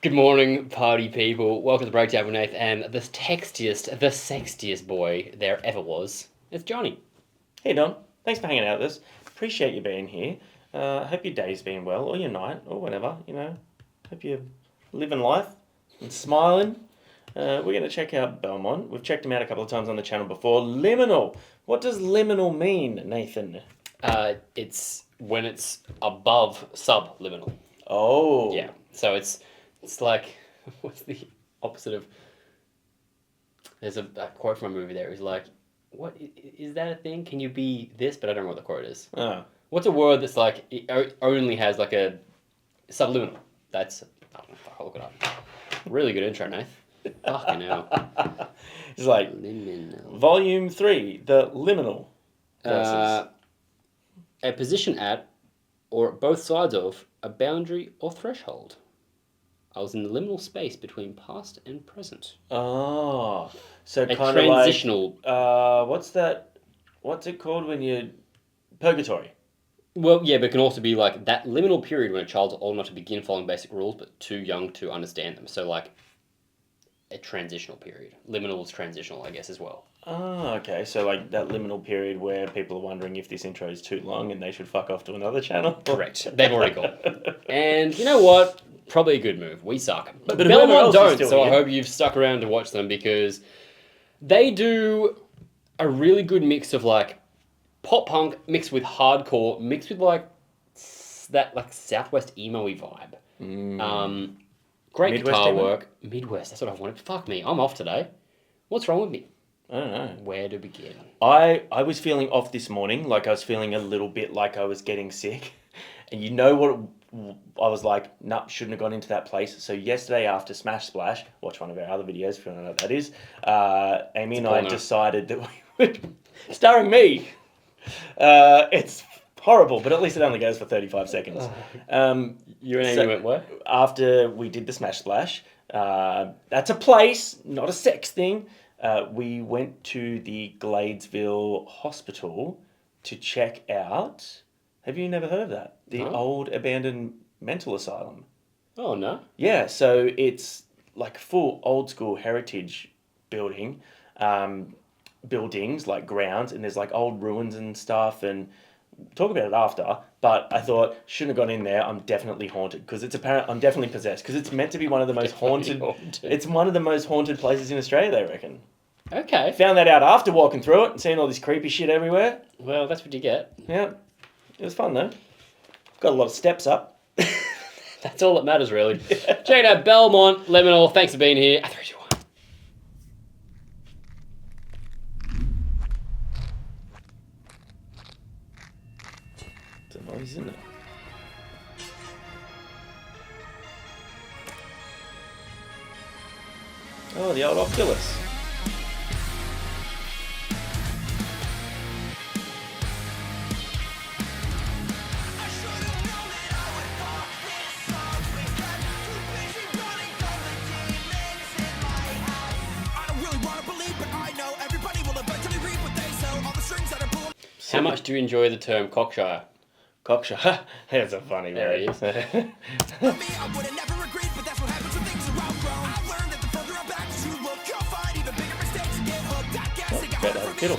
Good morning, party people. Welcome to the Breakdown with Nath and the sexiest boy there ever was. It's Johnny. Hey Don, thanks for hanging out with us. Appreciate you being here. Hope your day's been well, or your night, or whatever, Hope you're living life and smiling. We're going to check out Belmont. We've checked him out a couple of times on the channel before. Liminal. What does liminal mean, Nathan? It's when it's above subliminal. Oh. Yeah. So it's like, what's the opposite of? There's a quote from a movie there. It's like, what is that a thing? Can you be this? But I don't know what the quote is. Oh. What's a word that's like it only has like a subliminal? That's I don't know. I'll look it up. Really good intro, Nath. Fucking hell. It's like Liminal. Volume 3, the liminal. A position at, or at both sides of, a boundary or threshold. I was in the liminal space between past and present. Oh, so A kind of transitional. like what's that? What's it called when you purgatory? Well, yeah, but it can also be like that liminal period when a child's old enough to begin following basic rules, but too young to understand them. So like a transitional period. Liminal is transitional, I guess, as well. Oh, okay. So like that liminal period where people are wondering if this intro is too long and they should fuck off to another channel. Correct. They've already gone. And you know what? Probably a good move. We suck. But whoever Belmont else is don't, still so I here. hope you've stuck around to watch them because they do a really good mix of like pop punk mixed with hardcore, mixed with like that like Southwest emo-y vibe. Great Midwest guitar emo? work. Midwest, that's what I wanted. Fuck me, I'm off today. What's wrong with me? I don't know. Where to begin? I was feeling off this morning, like I was feeling a little bit like I was getting sick. And you know what? I was like, nah, shouldn't have gone into that place. So yesterday after Smash Splash, watch one of our other videos if you want to know what that is, Amy and I porno. decided that we would, starring me, it's horrible, but at least it only goes for 35 seconds. You and Amy went where? After we did the Smash Splash, that's a place, not a sex thing. We went to the Gladesville Hospital to check out. Have you never heard of that? The No. old abandoned mental asylum. Oh, no. Yeah, so it's like full old school heritage building, buildings like grounds, and there's like old ruins and stuff. And talk about it after. But I thought shouldn't have gone in there. I'm definitely haunted because it's apparent. I'm definitely possessed because it's meant to be one of the most haunted. It's one of the most haunted places in Australia. They reckon. Okay. Found that out after walking through it and seeing all this creepy shit everywhere. Well, that's what you get. Yeah, it was fun though. Got a lot of steps up. That's all that matters, really. Check it out, Belmont, Liminal. Thanks for being here. 3, 2, 1. It's a noise, isn't it? Oh, the old Oculus. How much do you enjoy the term cockshire? Cockshire. That's a funny There word. he is. Better have a fiddle.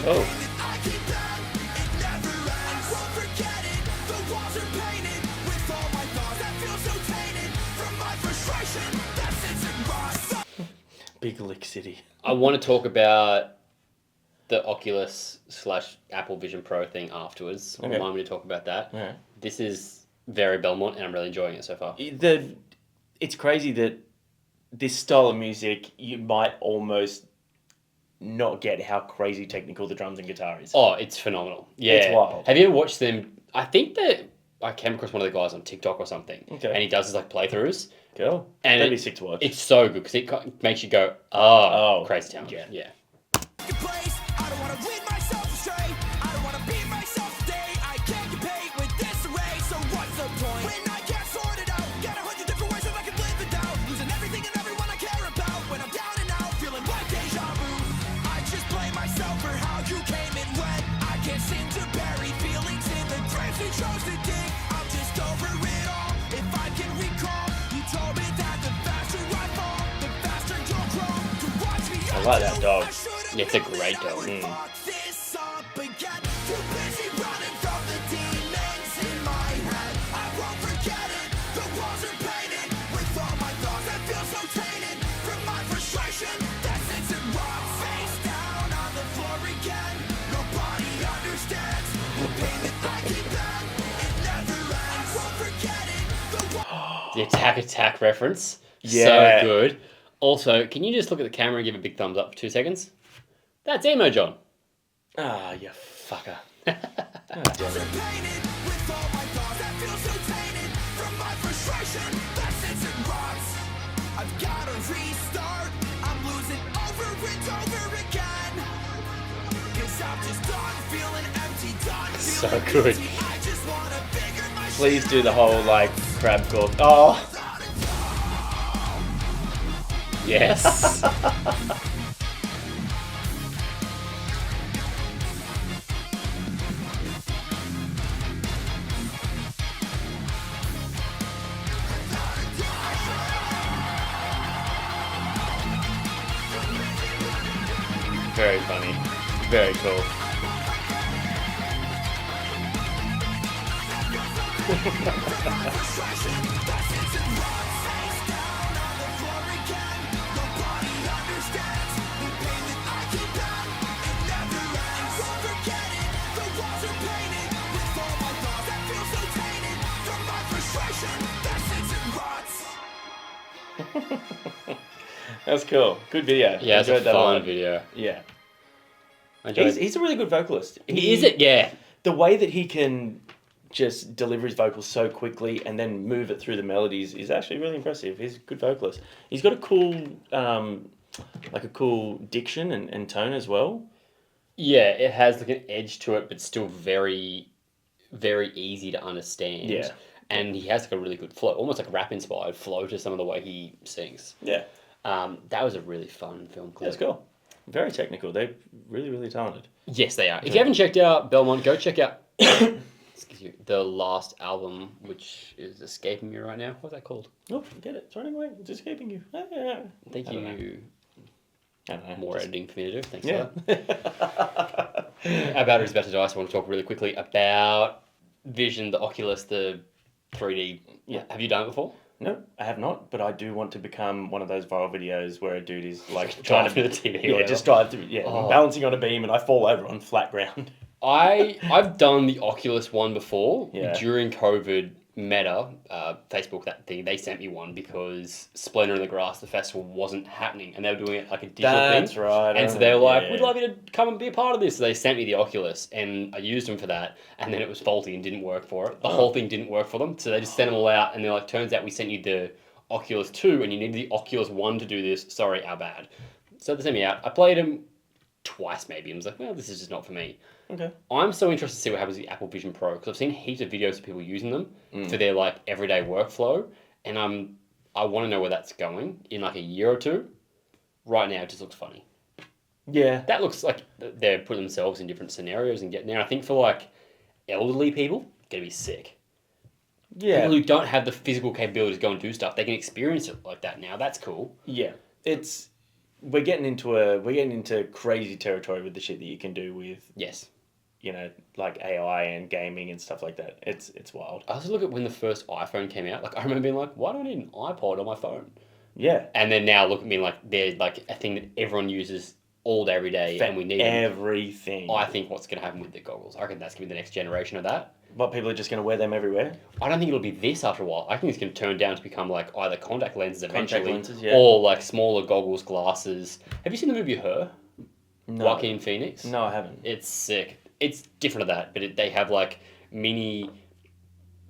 Oh. Big Lick City. I want to talk about the Oculus / Apple Vision Pro thing afterwards. Okay. Remind me to talk about that. Yeah. This is very Belmont, and I'm really enjoying it so far. It's crazy that this style of music you might almost not get how crazy technical the drums and guitar is. Oh, it's phenomenal. Yeah. It's wild. Have you ever watched them? I think that I came across one of the guys on TikTok or something. Okay. And he does his like playthroughs. Cool. And That'd be sick to watch. It's so good because it makes you go, oh, crazy talent. yeah. Yeah. Place. I don't wanna lead myself astray. I don't wanna beat myself today. I can't compete with this array. So what's the point when I can't sort it out? Got 100 different ways that I can live without losing everything and everyone I care about. When I'm down and out, feeling like deja vu. I just blame myself for how you came and went. I can't seem to bury feelings in the graves we chose to dig. I'm just over it all. If I can recall, you told me that the faster I fall, the faster you'll grow. To watch me, I like that dog. It's a great dog. The attack reference. Yeah. So good. Also, can you just look at the camera and give a big thumbs up for 2 seconds? That's Emo John. Ah, you fucker. Oh, damn it. I've got to restart. I'm losing over and over again. 'Cause I'm just done feeling empty, done So feeling good. empty. I just wanna figure my Please do the whole, like, crab cork. Oh. Yes. Very funny. Very cool. That's cool. Good video. Yeah, it's a Enjoyed that fun lot. video. Yeah. I enjoyed it. He's a really good vocalist. Is it? Yeah. The way that he can just deliver his vocals so quickly and then move it through the melodies is actually really impressive. He's a good vocalist. He's got a cool, like a cool diction and tone as well. Yeah, it has like an edge to it, but still very, very easy to understand. Yeah. And he has like a really good flow, almost like rap inspired flow to some of the way he sings. Yeah. That was a really fun film clip. That's cool. Very technical. They're really, really talented. Yes, they are. If you haven't checked out Belmont, go check out excuse me, the last album, which is escaping me right now. What's that called? Oh, forget it. It's running away. It's escaping you. Thank I don't know. you. I don't know. More editing for me to do. Thanks Yeah. for that. Our battery's about to die, so I want to talk really quickly about Vision, the Oculus, the 3D. Yeah. Have you done it before? No, I have not, but I do want to become one of those viral videos where a dude is like Drive through the TV or Yeah, whatever. just drive through. Yeah, Oh. balancing on a beam and I fall over on flat ground. I've done the Oculus one before. Yeah. During COVID, Meta, Facebook, that thing, they sent me one because Splendor in the Grass, the festival, wasn't happening, and they were doing it like a digital That's thing. right. And so they were like, yeah. "We'd love you to come and be a part of this." So they sent me the Oculus, and I used them for that, and then it was faulty and didn't work for it. The whole thing didn't work for them, so they just sent them all out, and they're like, "Turns out we sent you the Oculus 2, and you need the Oculus 1 to do this. Sorry, our bad." So they sent me out. I played them twice maybe, and was like, "Well, this is just not for me." Okay. I'm so interested to see what happens with the Apple Vision Pro because I've seen heaps of videos of people using them for their like everyday workflow, and I want to know where that's going in like a year or two. Right now, it just looks funny. Yeah. That looks like they're putting themselves in different scenarios and getting there. I think for like elderly people, gonna be sick. Yeah. People who don't have the physical capability to go and do stuff, they can experience it like that now. That's cool. Yeah. We're getting into crazy territory with the shit that you can do with, Yes. you know, like AI and gaming and stuff like that. It's wild. I also look at when the first iPhone came out. Like I remember being like, why do I need an iPod on my phone? Yeah. And then now look at me like they're like a thing that everyone uses all day, every day, and we need them. everything. I think what's going to happen with the goggles, I reckon that's going to be the next generation of that. What, people are just going to wear them everywhere? I don't think it'll be this after a while. I think it's going to turn down to become like either contact lenses eventually, lenses, yeah. or like smaller goggles, glasses. Have you seen the movie Her? No. Joaquin Phoenix. No, I haven't. It's sick. It's different to that, but they have like mini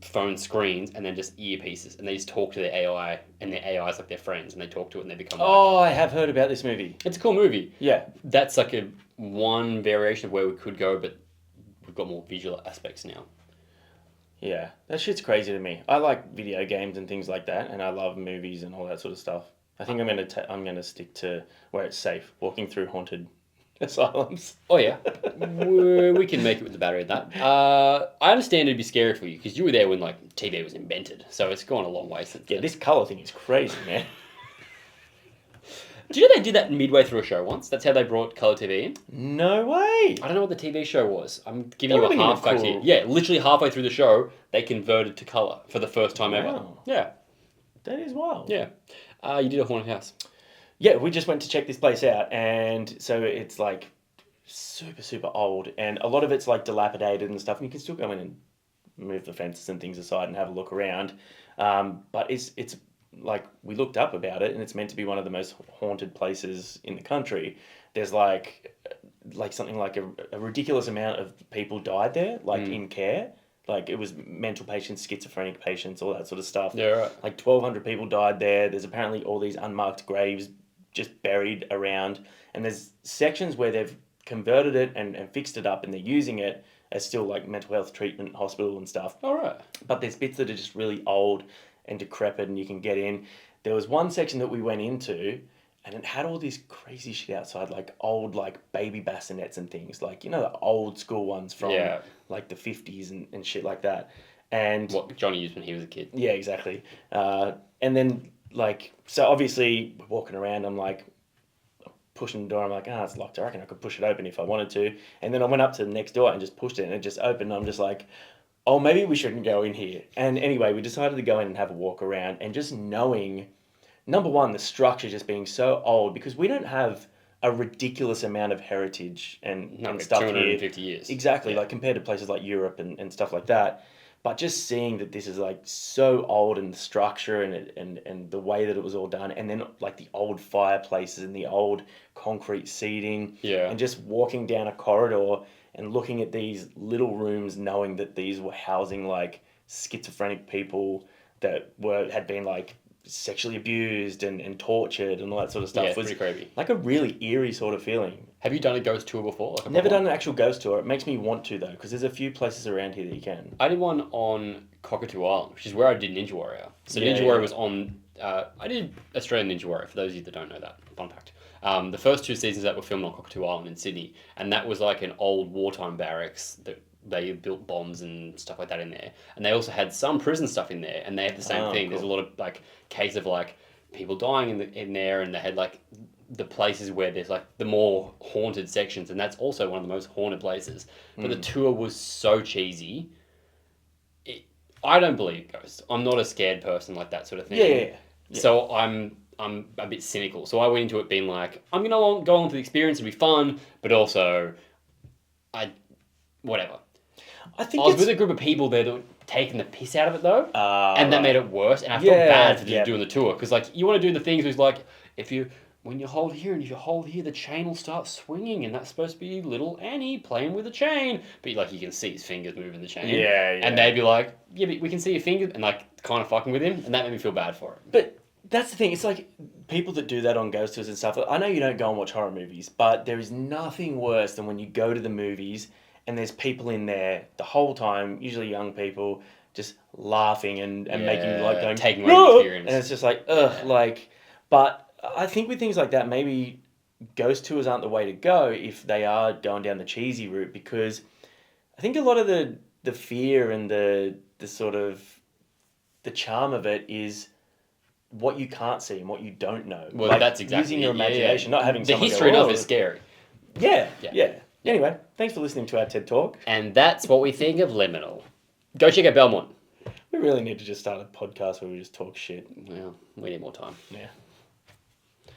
phone screens and then just earpieces, and they just talk to their AI, and their AI is like their friends, and they talk to it, and they become. Oh, I have heard about this movie. It's a cool movie. Yeah. That's like a one variation of where we could go, but we've got more visual aspects now. Yeah, that shit's crazy to me. I like video games and things like that, and I love movies and all that sort of stuff. I think I'm gonna stick to where it's safe, walking through haunted asylums. Oh yeah, we can make it with the battery of that. I understand it'd be scary for you because you were there when like TV was invented, so it's gone a long way since. Yeah, then. this color thing is crazy, man. Do you know they did that midway through a show once? That's how they brought colour TV in. No way. I don't know what the TV show was. I'm giving That you a would've been half fact cool. here. Yeah, literally halfway through the show, they converted to colour for the first time ever. Wow. Yeah, That is wild. yeah. You did a haunted house. Yeah, we just went to check this place out, and so it's like super, super old, and a lot of it's like dilapidated and stuff, and you can still go in and move the fences and things aside and have a look around. But it's like we looked up about it, and it's meant to be one of the most haunted places in the country. There's like something like a ridiculous amount of people died there, like in care. Like it was mental patients, schizophrenic patients, all that sort of stuff. Yeah, right. Like 1,200 people died there. There's apparently all these unmarked graves just buried around, and there's sections where they've converted it and fixed it up, and they're using it as still like mental health treatment hospital and stuff. All right. But there's bits that are just really old and decrepit, and you can get in. There was one section that we went into, and it had all this crazy shit outside, like old like baby bassinets and things, like, you know, the old school ones from Yeah. like the 50s and shit like that. And What Johnny used when he was a kid. yeah, exactly. And then like, so obviously we're walking around, I'm like pushing the door, I'm like, it's locked. I reckon I could push it open if I wanted to. And then I went up to the next door and just pushed it, and it just opened. I'm just like, oh, maybe we shouldn't go in here. And anyway, we decided to go in and have a walk around, and just knowing, number one, the structure just being so old, because we don't have a ridiculous amount of heritage and stuff here. 250 years. Exactly, Yeah. like compared to places like Europe and stuff like that. But just seeing that this is like so old, and the structure and the way that it was all done, and then like the old fireplaces and the old concrete seating, Yeah. and just walking down a corridor and looking at these little rooms, knowing that these were housing like schizophrenic people that had been like sexually abused and tortured and all that sort of stuff, Yeah, it's was pretty creepy. like a really eerie sort of feeling. Have you done a ghost tour before? Like a Never proper done one? an actual ghost tour. It makes me want to, though, because there's a few places around here that you can. I did one on Cockatoo Island, which is where I did Ninja Warrior. So Yeah, Ninja yeah. Warrior was on. I did Australian Ninja Warrior. For those of you that don't know that, fun fact. The first 2 seasons that were filmed on Cockatoo Island in Sydney, and that was like an old wartime barracks that they built bombs and stuff like that in there. And they also had some prison stuff in there, and they had the same Oh, thing. There's a cool. lot of like case of like people dying in there, and they had like the places where there's like the more haunted sections, and that's also one of the most haunted places. But the tour was so cheesy. I don't believe ghosts. I'm not a scared person like that sort of thing. Yeah. So I'm a bit cynical. So I went into it being like, I'm gonna go on to the experience and be fun, but also, whatever. I think I was it's... with a group of people there that were taking the piss out of it though, and that right. made it worse. And I felt Yeah, bad for just yeah. doing the tour because like you want to do the things where it's like when you hold here and if you hold here, the chain will start swinging, and that's supposed to be little Annie playing with the chain. But like you can see his fingers moving the chain. Yeah, yeah. And they'd be like, yeah, but we can see your fingers, and like kind of fucking with him, and that made me feel bad for it. But that's the thing. It's like people that do that on ghost tours and stuff. I know you don't go and watch horror movies, but there is nothing worse than when you go to the movies and there's people in there the whole time, usually young people, just laughing and making you like going, taking away the "Whoa!" experience. And it's just like, ugh, like. But I think with things like that, maybe ghost tours aren't the way to go if they are going down the cheesy route, because I think a lot of the fear and the sort of the charm of it is what you can't see and what you don't know. Well, Like, that's exactly using your it, yeah, imagination, yeah. not having The someone history go, of "Oh." it is scary. Yeah, Yeah. yeah. Anyway, thanks for listening to our TED Talk. And that's what we think of Liminal. Go check out Belmont. We really need to just start a podcast where we just talk shit. Well, we need more time. Yeah.